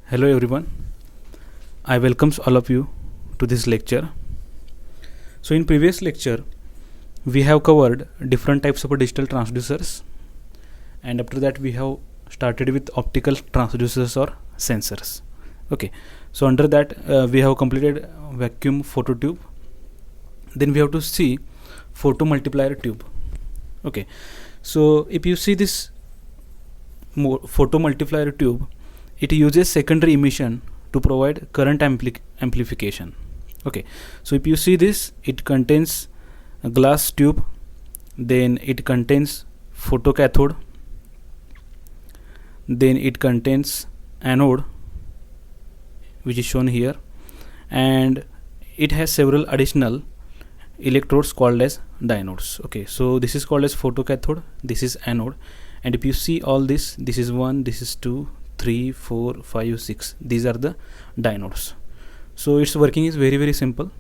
Hello everyone, I welcomes all of you to this lecture. So in previous lecture we have covered different types of digital transducers, and after that we have started with optical transducers or sensors. Okay, so under that we have completed vacuum phototube. Then we have to see photomultiplier tube. Okay, so if you see this photomultiplier tube, it uses secondary emission to provide current amplification. Okay, so if you see this, it contains a glass tube, then it contains photocathode, then it contains anode, which is shown here, and it has several additional electrodes called as diodes. Okay, so this is called as photocathode, this is anode, and if you see all this is 1, this is 2, 3, 4, 5, 6, these are the diodes. So its working is very simple.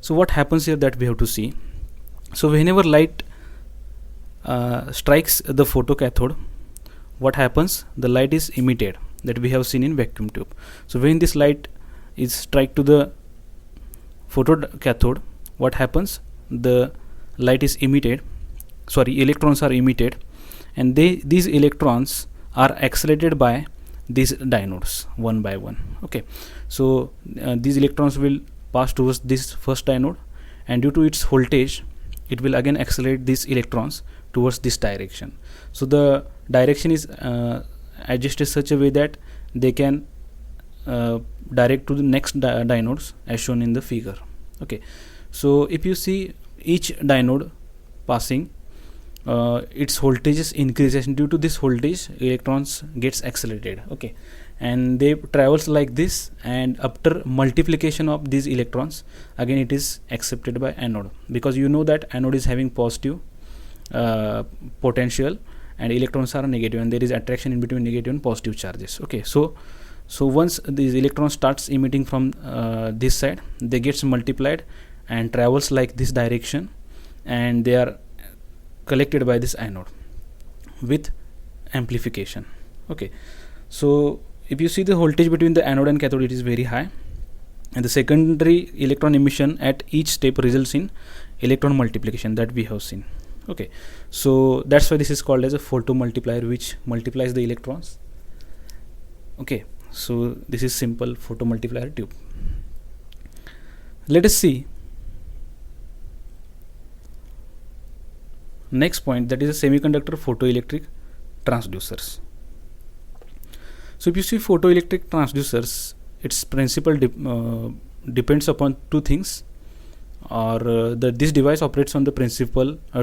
So what happens here that we have to see. So whenever light strikes the photocathode, what happens? The light is emitted, that we have seen in vacuum tube. So when this light is strike to the photocathode, what happens? The light is emitted, electrons are emitted, and these electrons are accelerated by these diodes one by one. Okay, so these electrons will pass towards this first diode, and due to its voltage it will again accelerate these electrons towards this direction. So the direction is adjusted such a way that they can direct to the next diodes as shown in the figure. Okay, so if you see each diode passing, its voltage increases. Due to this voltage, electrons gets accelerated. Okay, and they travels like this, and after multiplication of these electrons, again it is accepted by anode, because you know that anode is having positive potential and electrons are negative, and there is attraction in between negative and positive charges. Okay, so once these electrons starts emitting from this side, they gets multiplied and travels like this direction, and they are collected by this anode with amplification. Okay, so if you see the voltage between the anode and cathode, it is very high, and the secondary electron emission at each step results in electron multiplication that we have seen. Okay, so that's why this is called as a photomultiplier, which multiplies the electrons. Okay, so this is simple photomultiplier tube. Let us see next point, that is a semiconductor photoelectric transducers. So if you see photoelectric transducers, its principle depends upon two things, or this device operates on the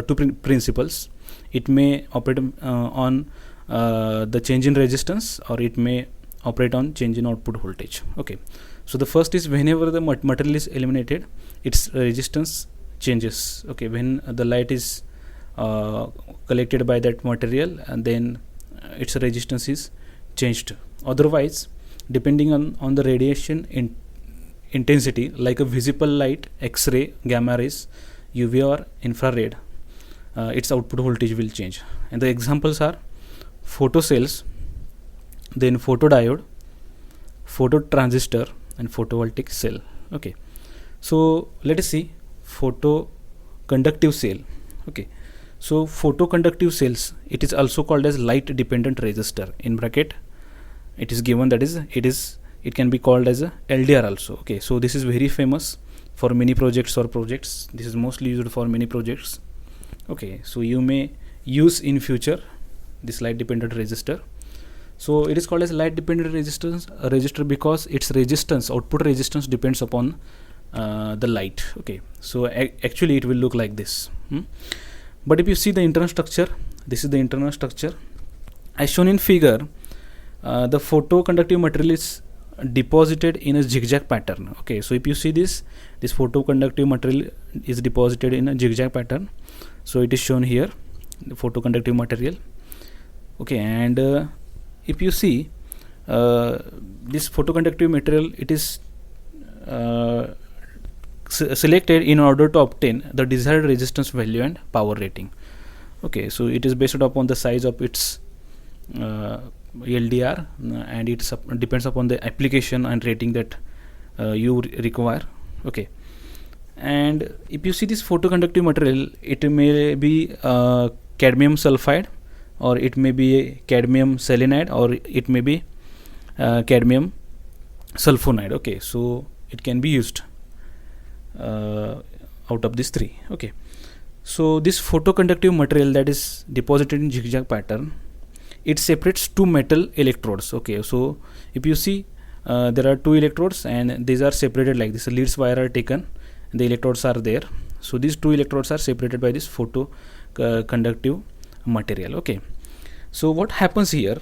two principles. It may operate on the change in resistance, or it may operate on change in output voltage. Okay, so the first is whenever the material is eliminated, its resistance changes. Okay, when the light is collected by that material, and then its resistance is changed. Otherwise, depending on the radiation intensity, like a visible light, X-ray, gamma rays, UV or infrared, its output voltage will change. And the examples are photocells, then photodiode, phototransistor, and photovoltaic cell. Okay, so let us see photoconductive cell. Okay, so photoconductive cells, it is also called as light dependent resistor. In bracket it is given, that is it can be called as a LDR also. Okay, so this is very famous for many projects or projects. This is mostly used for many projects. Okay, so you may use in future this light dependent resistor. So it is called as light dependent resistor because its resistance, output resistance, depends upon the light. Okay, so actually it will look like this. But if you see the internal structure, this is the internal structure as shown in figure. The photoconductive material is deposited in a zigzag pattern. Okay, so if you see this photoconductive material is deposited in a zigzag pattern. So it is shown here, the photoconductive material. Okay, and if you see this photoconductive material, it is selected in order to obtain the desired resistance value and power rating. Okay, so it is based upon the size of its LDR, and it depends upon the application and rating that you require. Okay, and if you see this photoconductive material, it may be cadmium sulfide, or it may be cadmium selenide, or it may be cadmium sulfonide. Okay, so it can be used out of these three. Okay, so this photoconductive material that is deposited in zigzag pattern, it separates two metal electrodes. Okay, so if you see there are two electrodes and these are separated like this. Leads wire are taken, the electrodes are there, so these two electrodes are separated by this photoconductive material. Okay, so what happens here,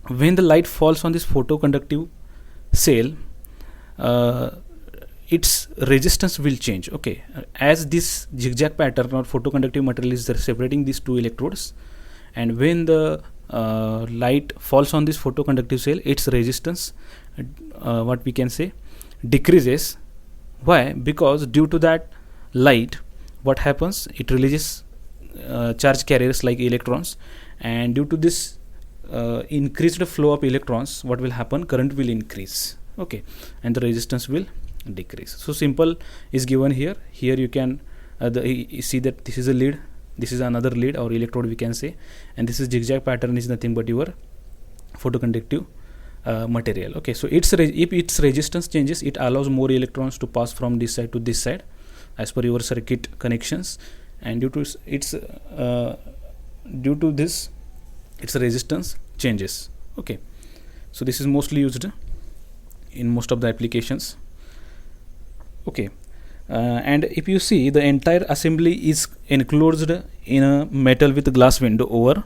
when the light falls on this photoconductive cell, its resistance will change. Okay, as this zigzag pattern or photoconductive material is separating these two electrodes, and when the light falls on this photoconductive cell, its resistance what we can say decreases. Why? Because due to that light, what happens, it releases charge carriers like electrons, and due to this increased flow of electrons, what will happen, current will increase. Okay, and the resistance will decrease. So simple is given here. Here you can you see that this is a lead, this is another lead or electrode we can say, and this is zigzag pattern is nothing but your photoconductive material. Okay, so if its resistance changes, it allows more electrons to pass from this side to this side as per your circuit connections, and due to this its resistance changes. Okay, so this is mostly used in most of the applications. Okay, and if you see, the entire assembly is enclosed in a metal with glass window over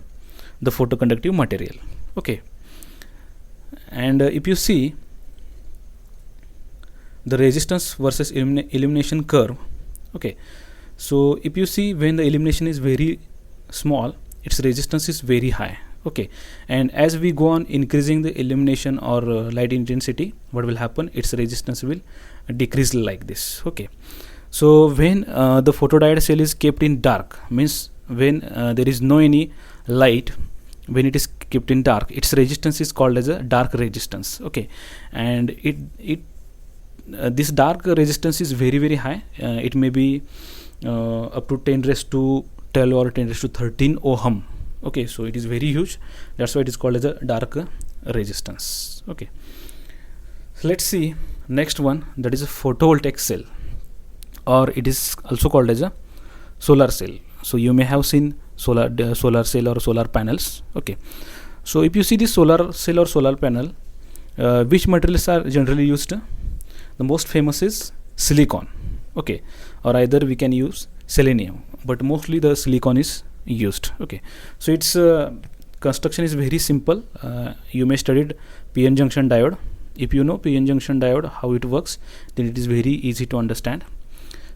the photoconductive material. Okay, and if you see the resistance versus illumination curve. Okay, so if you see, when the illumination is very small, its resistance is very high. Okay, and as we go on increasing the illumination or light intensity, what will happen, its resistance will decrease like this. Okay, so when the photodiode cell is kept in dark, means when there is no any light, when it is kept in dark, its resistance is called as a dark resistance. Okay, and this dark resistance is very high. It may be up to 10 raised to 12 or 10 raised to 13 ohm. Okay, so it is very huge, that's why it is called as a dark resistance. Okay, so let's see next one, that is a photovoltaic cell, or it is also called as a solar cell. So you may have seen solar cell or solar panels. Okay, so if you see this solar cell or solar panel, which materials are generally used? The most famous is silicon. Okay, or either we can use selenium, but mostly the silicon is used. Okay, so its construction is very simple. You may studied PN junction diode. If you know PN junction diode, how it works, then it is very easy to understand.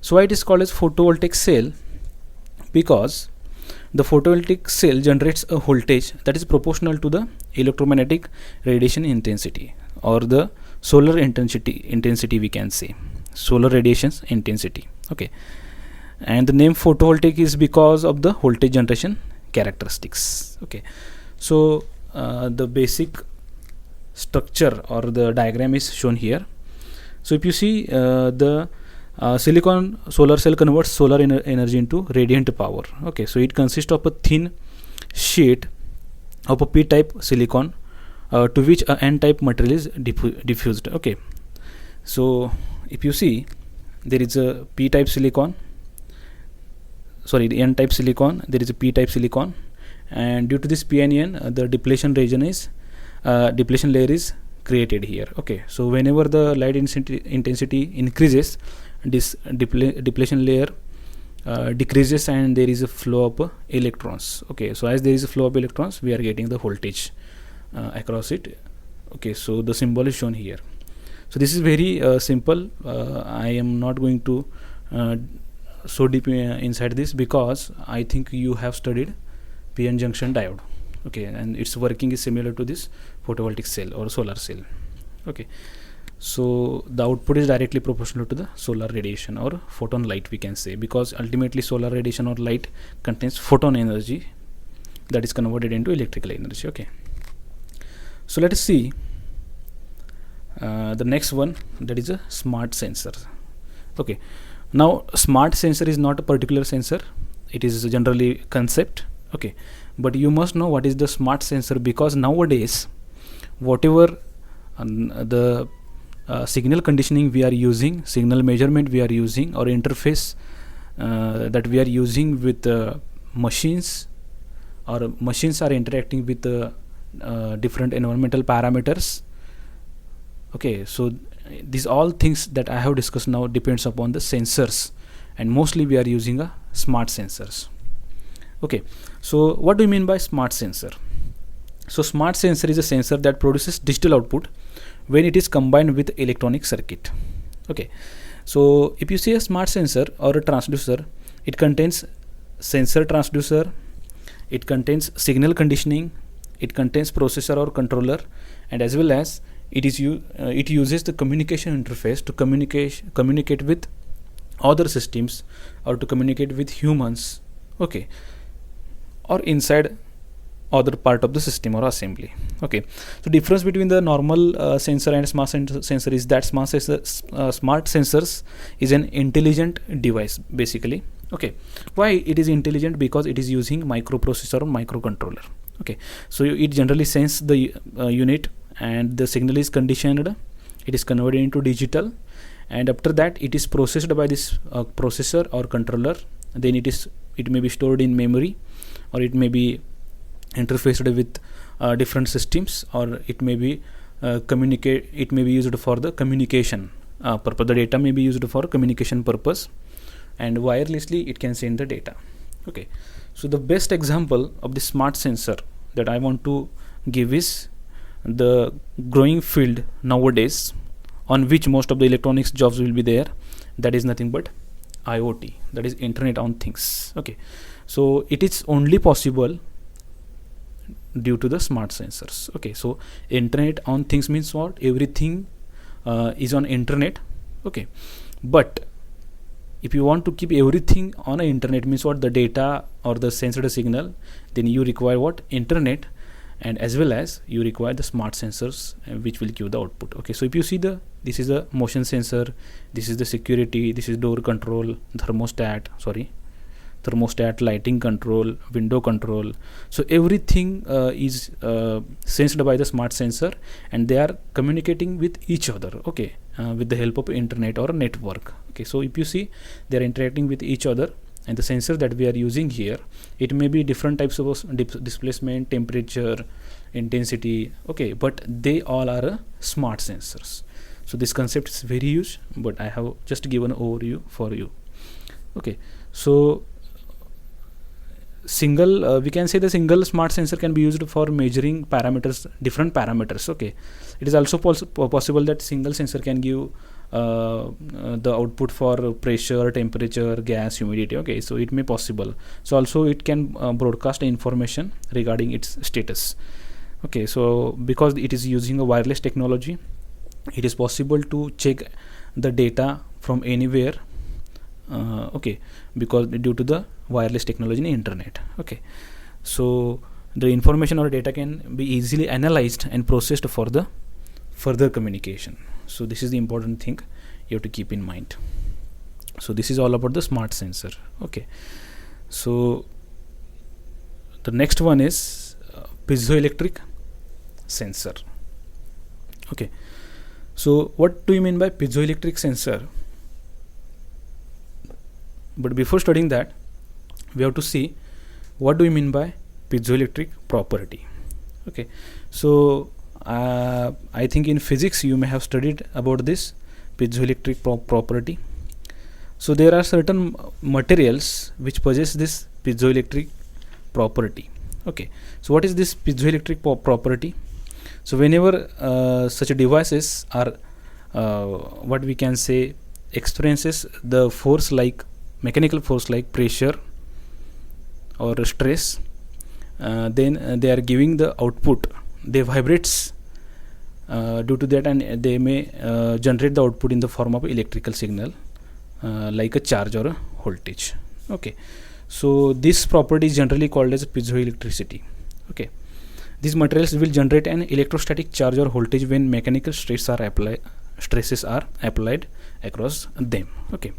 So why it is called as photovoltaic cell? Because the photovoltaic cell generates a voltage that is proportional to the electromagnetic radiation intensity, or the solar intensity we can say, solar radiation's intensity. Okay, and the name photovoltaic is because of the voltage generation characteristics. Okay, so the basic structure or the diagram is shown here. So if you see, the silicon solar cell converts solar energy into radiant power. Okay, so it consists of a thin sheet of a p-type silicon to which a n-type material is diffused. Okay, so if you see, there is a p-type silicon, sorry, the n-type silicon, there is a p-type silicon, and due to this p and n, the depletion layer is created here. Okay, so whenever the light intensity increases, this depletion layer decreases, and there is a flow of electrons. Okay, so as there is a flow of electrons, we are getting the voltage across it. Okay, so the symbol is shown here. So this is very simple. I am not going to so deep inside this, because I think you have studied PN junction diode. Okay, and its working is similar to this photovoltaic cell or solar cell. Okay, so the output is directly proportional to the solar radiation or photon light we can say, because ultimately solar radiation or light contains photon energy that is converted into electrical energy. Okay, So let us see the next one, that is a smart sensor. Okay, now smart sensor is not a particular sensor, it is generally concept. Okay, but you must know what is the smart sensor, because nowadays whatever the signal conditioning we are using, signal measurement we are using, or interface that we are using with machines, or machines are interacting with different environmental parameters. Okay, so these all things that I have discussed now depends upon the sensors, and mostly we are using a smart sensors. Okay, so what do you mean by smart sensor? So smart sensor is a sensor that produces digital output when it is combined with electronic circuit. Okay, so if you see a smart sensor or a transducer, it contains sensor transducer, it contains signal conditioning, it contains processor or controller, and as well as it uses the communication interface to communicate with other systems, or to communicate with humans. Okay, or inside other part of the system or assembly. Okay, so difference between the normal sensor and smart sensor is that smart sensors is an intelligent device basically. Okay, why it is intelligent? Because it is using microprocessor or microcontroller. Okay, so it generally sense the unit, and the signal is conditioned, it is converted into digital, and after that it is processed by this processor or controller. Then it may be stored in memory, or it may be interfaced with different systems, or it may be used for the communication purpose. The data may be used for communication purpose, and wirelessly it can send the data. Okay, so the best example of the smart sensor that I want to give is the growing field nowadays, on which most of the electronics jobs will be there. That is nothing but IoT, that is Internet on Things. Okay, so it is only possible due to the smart sensors. Okay, so Internet on Things means what? Everything is on internet. Okay, but if you want to keep everything on a internet, means what? The data or the sensor signal, then you require what? Internet, and as well as you require the smart sensors which will give the output. Okay, so if you see this is a motion sensor, this is the security, this is door control, thermostat, lighting control, window control. So everything is sensed by the smart sensor, and they are communicating with each other. Okay, with the help of internet or network. Okay, so if you see, they are interacting with each other, and the sensor that we are using here, it may be different types of displacement, temperature, intensity. Okay, but they all are smart sensors. So this concept is very huge, but I have just given an overview for you. Okay, so we can say the single smart sensor can be used for measuring different parameters. Okay, it is also possible that single sensor can give the output for pressure, temperature, gas, humidity. Okay, so it may possible. So also it can broadcast information regarding its status. Okay, so because it is using a wireless technology, it is possible to check the data from anywhere. Okay, because due to the wireless technology in internet. Okay, so the information or data can be easily analyzed and processed for the further communication. So this is the important thing you have to keep in mind. So this is all about the smart sensor. Okay, so the next one is piezoelectric sensor. Okay, so what do you mean by piezoelectric sensor? But before studying that, we have to see what do you mean by piezoelectric property. Okay, so I think in physics you may have studied about this piezoelectric property. So there are certain materials which possess this piezoelectric property. Okay, so what is this piezoelectric property? So whenever such devices are what we can say experiences the force like mechanical force like pressure or stress, then they are giving the output, they vibrates due to that, and they may generate the output in the form of electrical signal like a charge or a voltage. Okay, so this property is generally called as piezoelectricity. Okay, These materials will generate an electrostatic charge or voltage when mechanical stresses are applied across them. Okay,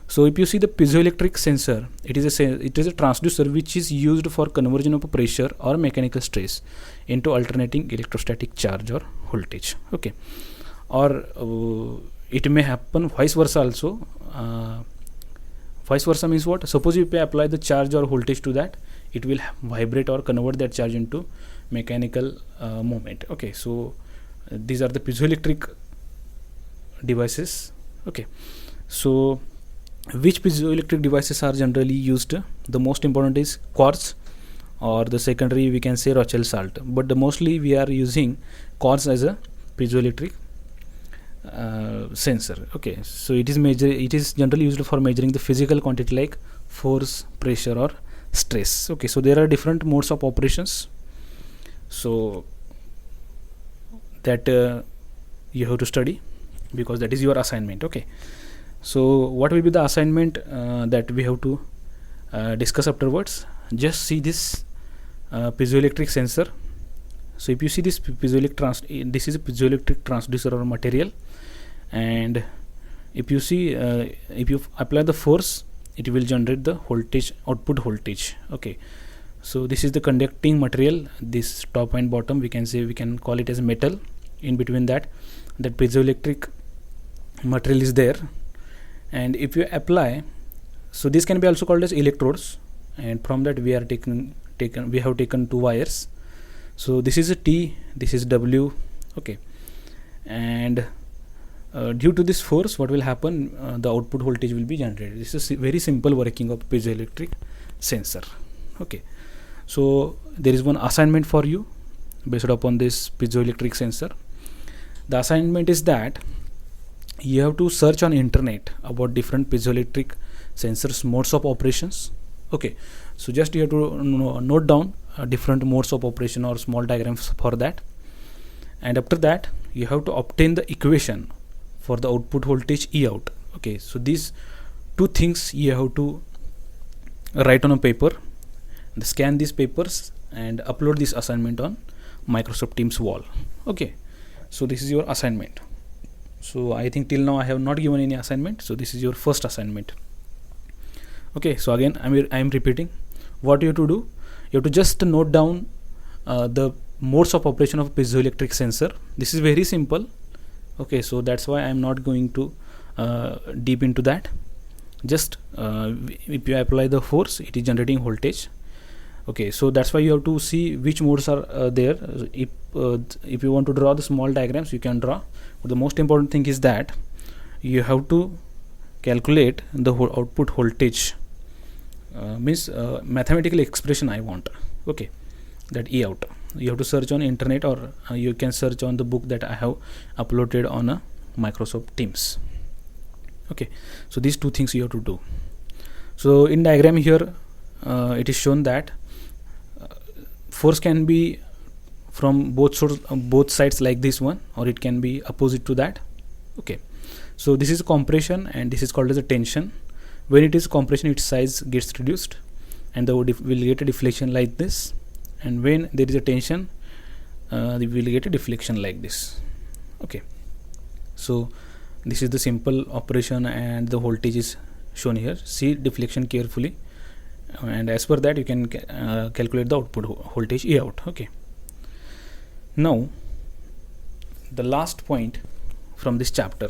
so if you see the piezoelectric sensor, it is a transducer which is used for conversion of pressure or mechanical stress into alternating electrostatic charge or voltage. Okay, or it may happen vice versa also. Vice versa means what? Suppose if you apply the charge or voltage to that, it will vibrate or convert that charge into mechanical movement. Okay, so these are the piezoelectric devices. Okay, so which piezoelectric devices are generally used? The most important is quartz, or the secondary we can say Rochelle salt, but mostly we are using quartz as a piezoelectric sensor. Okay, so it is generally used for measuring the physical quantity like force, pressure, or stress. Okay, so there are different modes of operations, so that you have to study, because that is your assignment. Okay, so what will be the assignment that we have to discuss afterwards? Just see this piezoelectric sensor. So if you see this this is a piezoelectric transducer or material, and if you see if you apply the force, it will generate the voltage, output voltage. Okay, so this is the conducting material, this top and bottom, we can call it as metal. In between that piezoelectric material is there, and if you apply, so this can be also called as electrodes, and from that we have taken two wires. So this is a T, this is W. Okay, and due to this force, what will happen? The output voltage will be generated. This is very simple working of piezoelectric sensor. Okay, so there is one assignment for you based upon this piezoelectric sensor. The assignment is that you have to search on internet about different piezoelectric sensors modes of operations. Okay, so just you have to note down different modes of operation or small diagrams for that, and after that you have to obtain the equation for the output voltage E out. Okay, so these two things you have to write on a paper, and scan these papers and upload this assignment on Microsoft Teams wall. Okay, so this is your assignment. So I think till now I have not given any assignment, so this is your first assignment. Okay, so again I am repeating what you have to do. You have to just note down the modes of operation of piezoelectric sensor. This is very simple. Okay, so that's why I am not going to deep into that. Just if you apply the force, it is generating voltage. Okay, so that's why you have to see which modes are there. If you want to draw the small diagrams, you can draw, but the most important thing is that you have to calculate the output voltage, means mathematical expression I want. Okay, that E out, you have to search on internet, or you can search on the book that I have uploaded on a Microsoft Teams. Okay, so these two things you have to do. So in diagram here it is shown that force can be from both sides like this one, or it can be opposite to that. Okay, so this is compression and this is called as a tension. When it is compression, its size gets reduced and the will get a deflection like this, and when there is a tension, we will get a deflection like this. Okay, so this is the simple operation and the voltage is shown here. See deflection carefully, and as per that you can calculate the output voltage E out. Okay, now the last point from this chapter,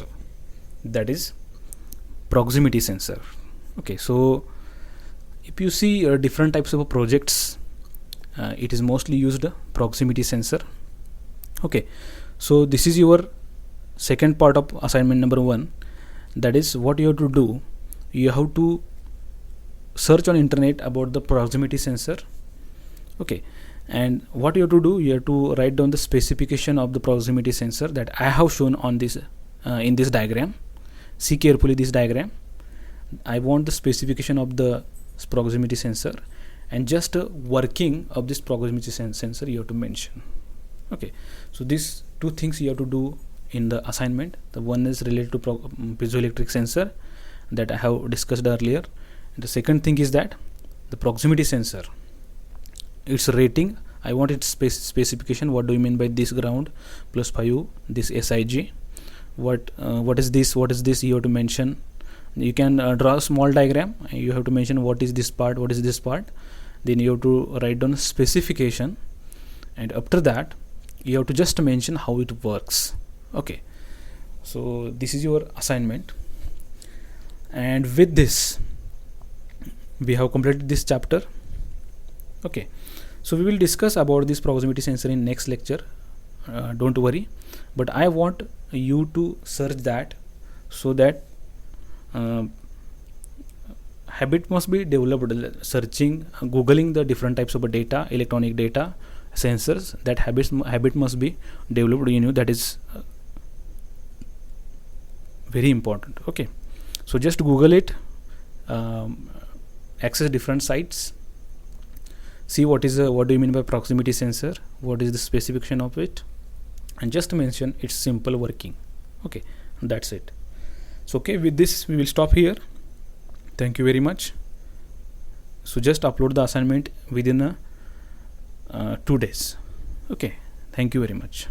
that is proximity sensor. Okay, so if you see different types of projects, it is mostly used proximity sensor. Okay, so this is your second part of assignment number 1. That is what you have to do. You have to search on internet about the proximity sensor. Okay, and what you have to do, you have to write down the specification of the proximity sensor that I have shown on this in this diagram. See carefully this diagram. I want the specification of the proximity sensor, and just working of this proximity sensor you have to mention. Okay, so these two things you have to do in the assignment. The one is related to piezoelectric sensor that I have discussed earlier, and the second thing is that the proximity sensor, its rating I want its specification. What do you mean by this ground plus 5, this SIG? What is this? What is this? You have to mention. You can draw a small diagram. You have to mention what is this part, what is this part. Then you have to write down specification, and after that you have to just mention how it works. Okay, so this is your assignment, and with this we have completed this chapter. Okay, so we will discuss about this proximity sensor in next lecture. Don't worry, but I want you to search that, so that habit must be developed. Searching, googling the different types of data, electronic data, sensors. That habit must be developed in you. That is very important. Okay, so just Google it, access different sites, see what do you mean by proximity sensor, what is the specification of it, and just mention its simple working. Okay, that's it. So okay, with this we will stop here. Thank you very much. So just upload the assignment within 2 days. Okay, thank you very much.